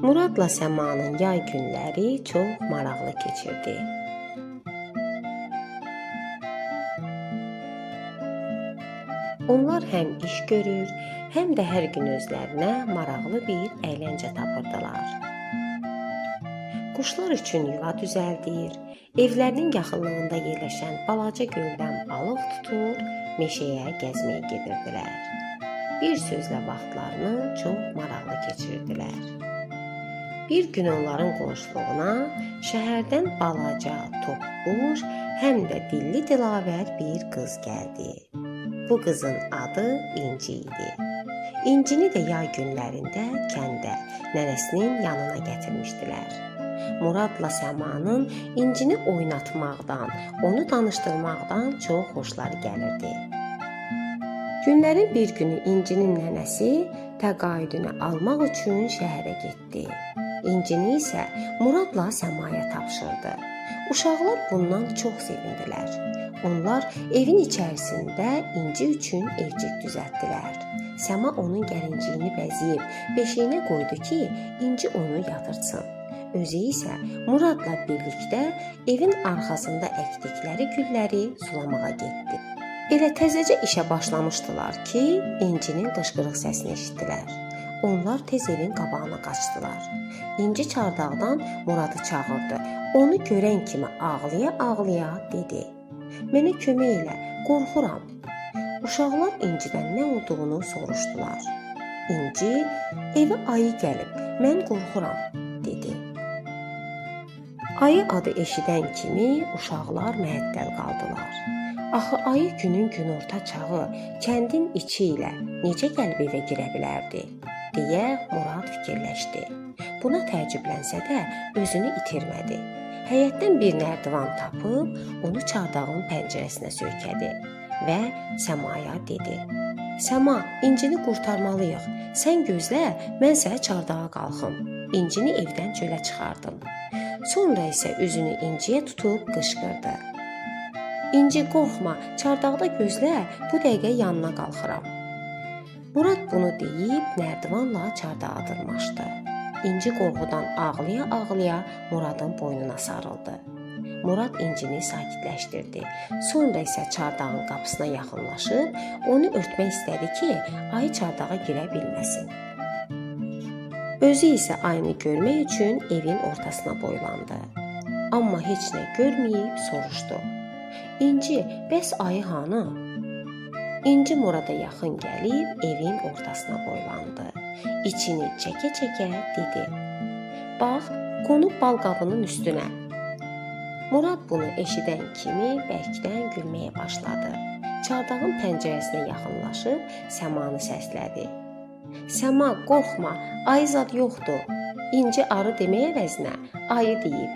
Muradla Səmanın yay günləri çox maraqlı keçirdi. Onlar həm iş görür, həm də hər gün özlərinə maraqlı bir əyləncə tapırdılar. Quşlar üçün yuva düzəldir, evlərinin yaxınlığında yerləşən balaca göldən balıq tutur, meşəyə gəzməyə gedirdilər. Bir sözlə vaxtlarını çox maraqlı keçirdilər. Bir gün onların qonşuluğuna şəhərdən balaca, topbuş, həm də dilli dilavər bir qız gəldi. Bu qızın adı İnci idi. İncini də yay günlərində kəndə, nənəsinin yanına gətirmişdilər. Muradla Səmanın İncini oynatmaqdan, onu danışdırmaqdan çox xoşları gəlirdi. Günlərin bir günü İncinin nənəsi təqaüdünü almaq üçün şəhərə getdi. İncini isə Muradla Səmaya tapşırdı. Uşaqlar bundan çox sevindilər. Onlar evin içərisində İnci üçün evcik düzəltdilər. Səma onun gəlinciyini bəzəyib beşiyinə qoydu ki, İnci onu yatırtsın. Özü isə Muradla birlikdə evin arxasında əkdikləri gülləri sulamağa getdi. Elə təzəcə işə başlamışdılar ki, İncinin qışqırıq səsini eşitdilər. Onlar tez evin qabağına qaçdılar. İnci çardaqdan Muradı çağırdı. Onu görən kimi ağlaya-ağlaya dedi: "Mənə kömək elə, qorxuram." Uşaqlar İncidən nə olduğunu soruşdular. İnci: "Evə ayı gəlib, mən qorxuram," dedi. Ayı adı eşidən kimi uşaqlar məəttəl qaldılar. Axı ayı günün günorta çağı kəndin içi ilə necə gəlib evə girə bilərdi, deyə Murad fikirləşdi. Buna təəccüblənsə də özünü itirmədi. Həyətdən bir nərdivan tapıb onu çardağın pəncərəsinə söykədi və Səmaya dedi: "Səma, İncini qurtarmalıyıq. Sən gözlə, mən sənə çardağa qalxım." İncini evdən çölə çıxardım. Sonra isə üzünü İnciyə tutub qışqırdı: "İnci, qorxma, çardaqda gözlə, bu dəqiqə yanına qalxıram." Murad bunu deyib nərdivanla çardağa dırmaşdı. İnci qorxudan ağlaya-ağlaya Muradın boynuna sarıldı. Murad İncini sakitləşdirdi. Sonra isə çardağın qapısına yaxınlaşıb onu örtmək istədi ki, ayı çardağa girə bilməsin. Özü isə ayını görmək üçün evin ortasına boylandı. Amma heç nə görməyib soruşdu: "İnci, bəs ayı hanı?" İnci Murada yaxın gəlib evin ortasına boylandı. İçini çəkə-çəkə dedi: "Bax, qonub balqabının üstünə." Murad bunu eşidən kimi bərkdən gülməyə başladı. Çardağın pəncərəsinə yaxınlaşıb Səmanı səslədi: "Səma, qorxma, ayı zad yoxdur." İnci arı deməyə əvəzinə ayı deyib.